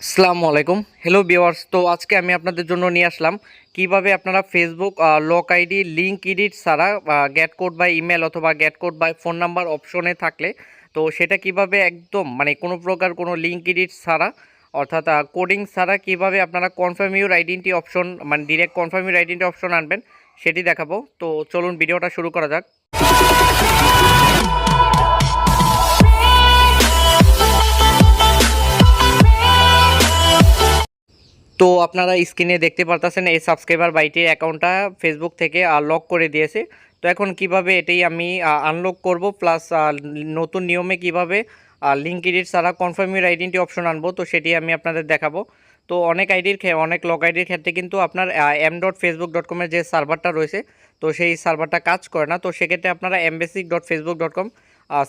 আসসালামু আলাইকুম, hello viewers. তো আজকে আমি আপনাদের জন্য নিয়ে আসলাম কিভাবে আপনারা Facebook lock ID link edit ছাড়া গেট কোড বাই ইমেল অথবা get code by phone number অপশনে থাকলে তো সেটা কিভাবে একদম মানে কোনো প্রকার কোনো লিঙ্ক এডিট ছাড়া অর্থাৎ কোডিং ছাড়া কিভাবে আপনারা কনফার্ম ইউর আইডেন্টি অপশন মানে direct confirm your identity option আনবেন সেটি দেখাবো। তো চলুন ভিডিওটা শুরু করা যাক। তো আপনারা স্ক্রিনে দেখতে পারতেছেন এই সাবস্ক্রাইবার বাইটির অ্যাকাউন্টটা ফেসবুক থেকে লক করে দিয়েছে। তো এখন কিভাবে এটাই আমি আনলক করব প্লাস নতুন নিয়মে কিভাবে লিঙ্ক এডিট ছাড়া কনফার্ম ইউর আইডেন্টি অপশন আনবো তো সেটি আমি আপনাদের দেখাবো। তো অনেক লক আইডির ক্ষেত্রে কিন্তু আপনার m.facebook.com-এর যে সার্ভারটা রয়েছে তো সেই সার্ভারটা কাজ করে না। তো সেক্ষেত্রে আপনারা mbasic.facebook.com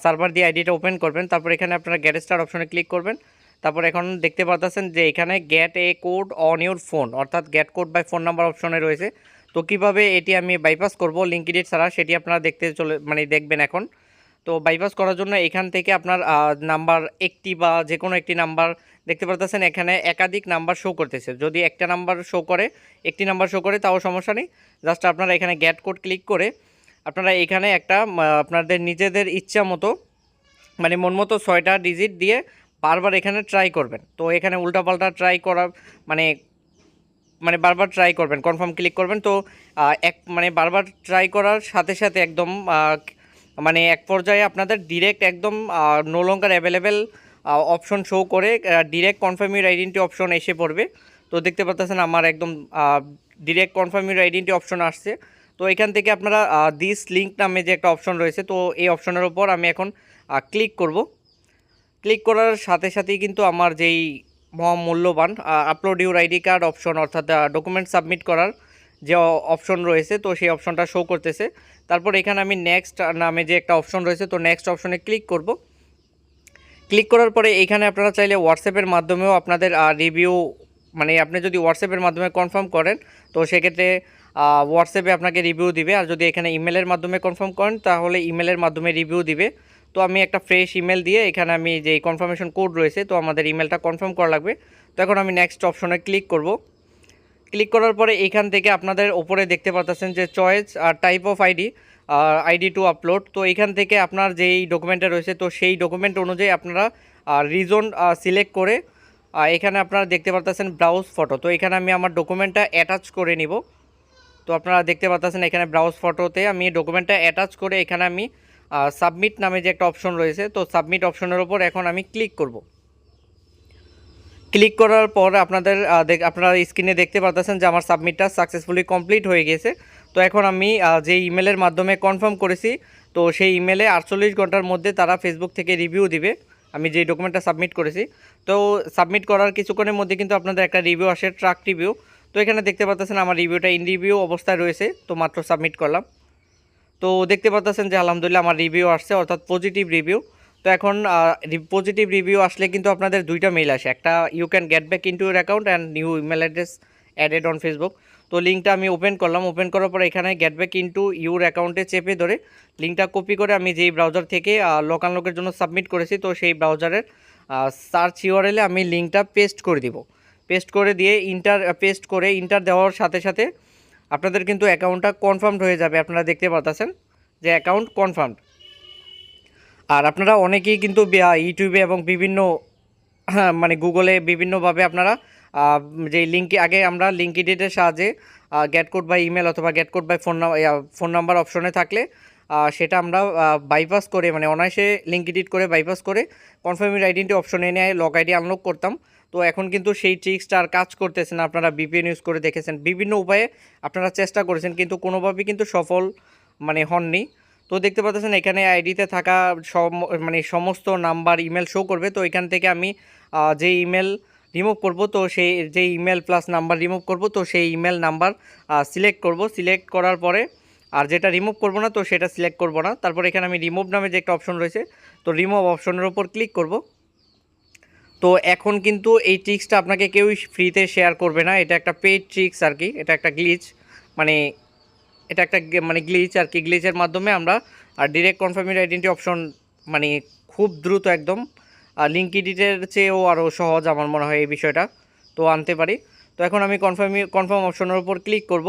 সার্ভার দিয়ে আইডিটা ওপেন করবেন। তারপর এখানে আপনারা গেট স্টার্ট অপশনে ক্লিক করবেন। তারপর এখন দেখতে পাচ্ছেন যে এখানে get a code on your phone অর্থাৎ get code by phone number অপশনে রয়েছে। তো কিভাবে এটি আমি বাইপাস করব লিঙ্ক এডিট ছাড়া সেটি আপনারা দেখবেন এখন। তো বাইপাস করার জন্য এখান থেকে আপনার নাম্বার একটি বা যে কোনো একটি নাম্বার দেখতে পাচ্ছেন এখানে একাধিক নাম্বার শো করতেছে। যদি একটি নাম্বার শো করে তাও সমস্যা নেই। জাস্ট আপনারা এখানে গেট কোড ক্লিক করে আপনারা এখানে একটা আপনাদের নিজেদের ইচ্ছা মতো মানে মন মতো 6টা ডিজিট দিয়ে বারবার এখানে ট্রাই করবেন। তো এখানে উল্টাপাল্টা ট্রাই করা মানে মানে বারবার ট্রাই করবেন, কনফার্ম ক্লিক করবেন। তো বারবার ট্রাই করার সাথে সাথে একদম মানে এক পর্যায়ে আপনাদের ডিরেক্ট একদম no longer available option show করে direct confirm your identity option এসে পড়বে। তো দেখতে পাচ্ছেন আমার একদম direct confirm your identity option আসছে। তো এখান থেকে আপনারা দিস লিঙ্ক নামে যে একটা অপশন রয়েছে তো এই অপশনের উপর আমি এখন ক্লিক করব। ক্লিক করার সাথে সাথেই কিন্তু আমার যেই মহামূল্যবান upload your ID card option অর্থাৎ ডকুমেন্ট সাবমিট করার যে অপশন রয়েছে তো সেই অপশনটা শো করতেছে। তারপর এখানে আমি নেক্সট নামে যে একটা অপশন রয়েছে তো নেক্সট অপশনে ক্লিক করব। ক্লিক করার পরে এখানে আপনারা চাইলে হোয়াটসঅ্যাপের মাধ্যমেও আপনাদের রিভিউ মানে আপনি যদি হোয়াটসঅ্যাপের মাধ্যমে কনফার্ম করেন তো সেক্ষেত্রে হোয়াটসঅ্যাপে আপনাকে রিভিউ দিবে। আর যদি এখানে ইমেলের মাধ্যমে কনফার্ম করেন তাহলে ইমেলের মাধ্যমে রিভিউ দিবে। তো আমি একটা ফ্রেশ ইমেল দিয়ে এখানে আমি যে কনফার্মেশন কোড রয়েছে তো আমাদের ইমেলটা কনফার্ম করা লাগবে। তো এখন আমি নেক্সট অপশনে ক্লিক করব। ক্লিক করার পরে এইখান থেকে আপনাদের ওপরে দেখতে পাচ্ছেন যে চয়েস আর type of ID to upload. তো এইখান থেকে আপনার যেই ডকুমেন্টটা রয়েছে তো সেই ডকুমেন্ট অনুযায়ী আপনারা রিজন সিলেক্ট করে এখানে আপনারা দেখতে পাচ্ছেন ব্রাউজ ফটো। তো এখানে আমি আমার ডকুমেন্টটা অ্যাটাচ করে নিব। তো আপনারা দেখতে পাচ্ছেন এখানে ব্রাউজ ফটোতে আমি ডকুমেন্টটা অ্যাটাচ করে এখানে আমি সাবমিট নামে যে একটা অপশন রয়েছে তো সাবমিট অপশনের ওপর এখন আমি ক্লিক করব। ক্লিক করার পর আপনারা স্ক্রিনে দেখতে পাচ্ছেন যে আমার সাবমিটটা সাকসেসফুলি কমপ্লিট হয়ে গেছে। তো এখন আমি যে ইমেলের মাধ্যমে কনফার্ম করেছি তো সেই ইমেলে 48 ঘন্টার মধ্যে তারা ফেসবুক থেকে রিভিউ দিবে আমি যে ডকুমেন্টটা সাবমিট করেছি। তো সাবমিট করার কিছুক্ষণের মধ্যে কিন্তু আপনাদের একটা রিভিউ আসে, ট্রাক রিভিউ। তো এখানে দেখতে পাচ্ছেন আমার রিভিউটা ইন রিভিউ অবস্থায় রয়েছে, তো মাত্র সাবমিট করলাম। তো দেখতে পাচ্ছেন যে আলহামদুলিল্লাহ আমার রিভিউ আসছে অর্থাৎ পজিটিভ রিভিউ। তো এখন পজিটিভ রিভিউ আসলে কিন্তু আপনাদের দুইটা মেইল আসে, একটা you can get back into your account and new email address added on Facebook. তো লিঙ্কটা আমি ওপেন করলাম। ওপেন করার পরে এখানে গেট ব্যাক ইনটু ইউর অ্যাকাউন্টে চেপে ধরে লিঙ্কটা কপি করে আমি যেই ব্রাউজার থেকে লোকের জন্য সাবমিট করেছি তো সেই ব্রাউজারের সার্চ ইউআরএলে আমি লিঙ্কটা পেস্ট করে দিব। পেস্ট করে দিয়ে ইন্টার দেওয়ার সাথে সাথে আপনাদের কিন্তু অ্যাকাউন্টটা কনফার্মড হয়ে যাবে। আপনারা দেখতে পাচ্ছেন যে অ্যাকাউন্ট কনফার্মড। আর আপনারা অনেকেই কিন্তু ইউটিউবে এবং বিভিন্ন মানে গুগলে বিভিন্নভাবে আপনারা যে লিঙ্কে আগে আমরা লিঙ্ক এডিটের সাহায্যে গেট কোড বাই ইমেল অথবা get code by phone number অপশনে থাকলে সেটা আমরা বাইপাস করে মানে অনায়াসে লিঙ্ক এডিট করে বাইপাস করে কনফার্ম ইউর আইডেন্টি অপশনে এনে লক আইডি আনলক করতাম। তো এখন কিন্তু সেই ট্রিক্সটা আর কাজ করতেছে না। আপনারা ভিপিএন ইউজ করে দেখেছেন, বিভিন্ন উপায়ে আপনারা চেষ্টা করেছেন কিন্তু কোনোভাবেই কিন্তু সফল মানে হননি। তো দেখতে পাচ্ছেন এখানে আইডিতে থাকা সমস্ত নাম্বার ইমেল শো করবে। তো এখান থেকে আমি যে ইমেল রিমুভ করব তো সেই যে ইমেল প্লাস নাম্বার রিমুভ করব তো সেই ইমেল নাম্বার সিলেক্ট করব। সিলেক্ট করার পরে আর যেটা রিমুভ করব না তো সেটা সিলেক্ট করব না। তারপর এখানে আমি রিমুভ নামে যে একটা অপশন রয়েছে তো রিমুভ অপশনের উপর ক্লিক করব। তো এখন কিন্তু এই ট্রিক্সটা আপনাকে কেউই ফ্রিতে শেয়ার করবে না, এটা একটা পেইড ট্রিক্স আর কি, এটা একটা গ্লিচ মানে এটা একটা গ্লিচ আর কি। গ্লিচের মাধ্যমে আমরা direct confirm your identity option মানে খুব দ্রুত একদম লিঙ্ক এডিটের চেয়েও আরও সহজ আমার মনে হয় এই বিষয়টা, তো আনতে পারি। তো এখন আমি কনফার্ম অপশনের উপর ক্লিক করব।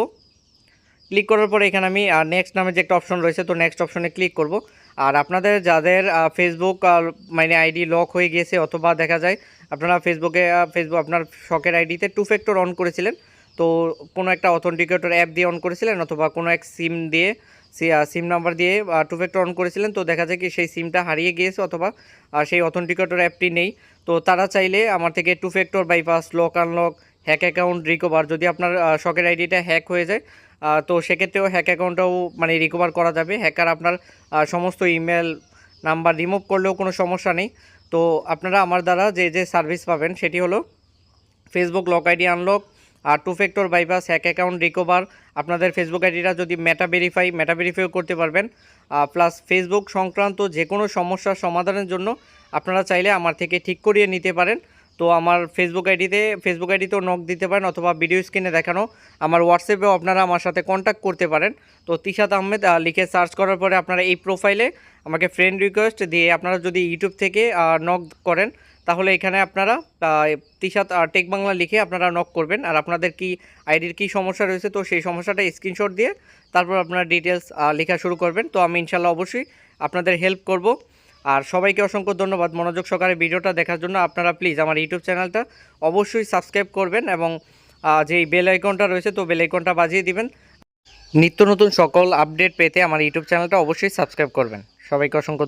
ক্লিক করার পরে এখানে আমি নেক্সট নামে যে একটা অপশন রয়েছে, তো নেক্সট অপশনে ক্লিক করব। আর আপনাদের যাদের ফেসবুক মানে আইডি লক হয়ে গিয়েছে, অথবা দেখা যায় আপনারা ফেসবুক আপনার শখের আইডিতে 2 ফ্যাক্টর অন করেছিলেন, তো কোনো একটা অথেন্টিকেটর অ্যাপ দিয়ে অন করেছিলেন, অথবা কোনো এক সিম দিয়ে সিম নাম্বার দিয়ে 2 ফ্যাক্টর অন করেছিলেন, তো দেখা যায় কি সেই সিমটা হারিয়ে গিয়েছে, অথবা সেই অথেন্টিকেটর অ্যাপটি নেই। তো তারা চাইলে আমার থেকে 2 factor bypass, lock unlock, hack account recover, যদি আপনার শখের আইডিটা হ্যাক হয়ে যায় তো সেক্ষেত্রেও হ্যাক অ্যাকাউন্টটাও মানে রিকভার করা যাবে। হ্যাকার আপনার সমস্ত ইমেল নাম্বার রিমুভ করলেও কোনো সমস্যা নেই। তো আপনারা আমার দ্বারা যে সার্ভিস পাবেন সেটি হলো ফেসবুক লক আইডি আনলক, আর 2 factor bypass, hack account recover. আপনাদের ফেসবুক আইডিটা যদি মেটা ভেরিফাইও করতে পারবেন, প্লাস ফেসবুক সংক্রান্ত যে কোনো সমস্যার সমাধানের জন্য আপনারা চাইলে আমার থেকে ঠিক করিয়ে নিতে পারেন। তো আমার ফেসবুক আইডিতেও নক দিতে পারেন, অথবা ভিডিও স্ক্রিনে দেখানো আমার হোয়াটসঅ্যাপেও আপনারা আমার সাথে কন্ট্যাক্ট করতে পারেন। তো তিশাত আহমেদ লিখে সার্চ করার পরে আপনারা এই প্রোফাইলে আমাকে ফ্রেন্ড রিকোয়েস্ট দিয়ে আপনারা যদি ইউটিউব থেকে নক করেন, তাহলে এখানে আপনারা তিশাত টেক বাংলা লিখে আপনারা নক করবেন। আর আপনাদের কি আইডির কী সমস্যা রয়েছে, তো সেই সমস্যাটা স্ক্রিনশট দিয়ে তারপর আপনারা ডিটেলস লেখা শুরু করবেন। তো আমি ইনশাল্লাহ অবশ্যই আপনাদের হেল্প করব। আর সবাইকে অসংখ্য ধন্যবাদ মনোযোগ সহকারে ভিডিওটা দেখার জন্য। আপনারা প্লিজ আমার ইউটিউব চ্যানেলটা অবশ্যই সাবস্ক্রাইব করবেন, এবং যেই বেল আইকনটা রয়েছে তো বেল আইকনটা বাজিয়ে দিবেন। নিত্য নতুন সকল আপডেট পেতে আমার ইউটিউব চ্যানেলটা অবশ্যই সাবস্ক্রাইব করবেন। সবাইকে অসংখ্য